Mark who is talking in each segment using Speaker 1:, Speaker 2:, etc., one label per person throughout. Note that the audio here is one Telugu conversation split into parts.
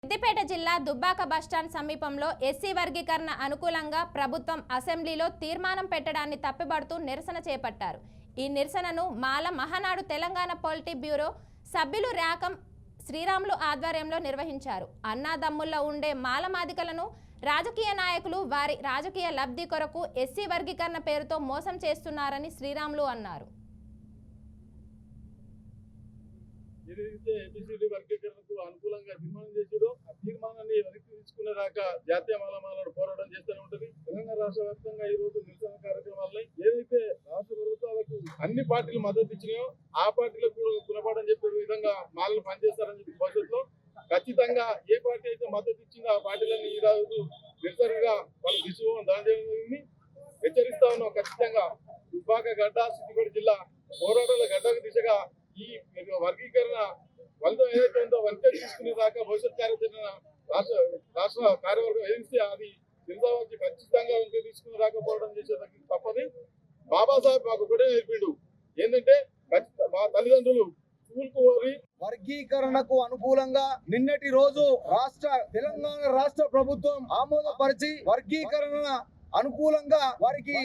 Speaker 1: సిద్దిపేట జిల్లా దుబ్బాక బస్టాండ్ సమీపంలో ఎస్సీ వర్గీకరణ అనుకూలంగా ప్రభుత్వం అసెంబ్లీలో తీర్మానం పెట్టడాన్ని తప్పిపడుతూ నిరసన చేపట్టారు. ఈ నిరసనను మాల మహానాడు తెలంగాణ పొలిటీ బ్యూరో సభ్యులు ర్యాకం శ్రీరాములు ఆధ్వర్యంలో నిర్వహించారు. అన్నాదమ్ముల్లో ఉండే మాలమాదికలను రాజకీయ నాయకులు వారి రాజకీయ లబ్ధి కొరకు ఎస్సీ వర్గీకరణ పేరుతో మోసం చేస్తున్నారని శ్రీరాములు అన్నారు.
Speaker 2: ఏదైతే ఏబిసిడి వర్గీకరణకు అనుకూలంగా తీర్మానం చేశారో ఆ తీర్మానాన్ని వెనక్కి తీసుకునేదాకా జాతీయ మాలమాలను పోరాటం చేస్తూనే ఉంటది. తెలంగాణ రాష్ట్ర వ్యాప్తంగా ఈ రోజు నిరసన కార్యక్రమాలని ఏదైతే రాష్ట్ర ప్రభుత్వాలకు అన్ని పార్టీలు మద్దతు ఇచ్చినాయో ఆ పార్టీలకు కూడా గుణపాఠం చెప్పే విధంగా మాలలు పనిచేస్తారని చెప్పి భవిష్యత్తులో ఖచ్చితంగా ఏ పార్టీ అయితే మద్దతు ఇచ్చిందో ఆ పార్టీలను ఈ రోజు నిరసనగా వాళ్ళ దిశగా దాని హెచ్చరిస్తా ఉన్నాం. ఖచ్చితంగా దుబ్బాక గడ్డ సిద్దిపేట జిల్లా పోరాటాల గడ్డకు దిశగా ఈ వర్గీకరణ వంద ఏదైతే ఉందో వంట తీసుకునే దాకా భవిష్యత్ కార్యాచరణ రాష్ట్ర కార్యవర్గం ఏజెన్సీ అది నిజామాబాద్ ఖచ్చితంగా వంట తీసుకునే దాకా పోరాటం చేసేదానికి తప్పది. బాబాసాహెబ్ మాకు ఒకటే నేర్పిండు, ఏంటంటే మా తల్లిదండ్రులు స్కూల్కు పోయి
Speaker 3: వర్గీకరణకు అనుకూలంగా నిన్నటి రోజు తెలంగాణ రాష్ట్ర ప్రభుత్వం ఆమోదపరిచి వర్గీకరణ అనుకూలంగా వారికి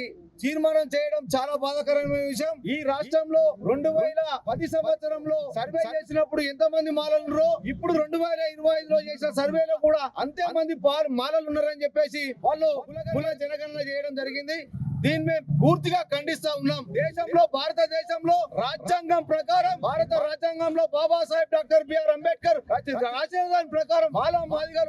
Speaker 3: తీర్మానం చేయడం చాలా బాధాకరమైన విషయం. ఈ రాష్ట్రంలో 2010 సంవత్సరంలో సర్వే చేసినప్పుడు ఎంతమంది మాలలు ఉన్నారో ఇప్పుడు 2025లో చేసిన సర్వేలో కూడా అంతే మంది మాలలు ఉన్నారని చెప్పేసి వాళ్ళు కుల జనగణన చేయడం జరిగింది. దీన్ని మేము పూర్తిగా ఖండిస్తా ఉన్నాం. భారతదేశంలో రాజ్యాంగం ప్రకారం భారత రాజ్యాంగంలో బాబాసాహెబ్ డాక్టర్ బిఆర్ అంబేద్కర్ రాసిన దాని ప్రకారం మాల మాదిగలు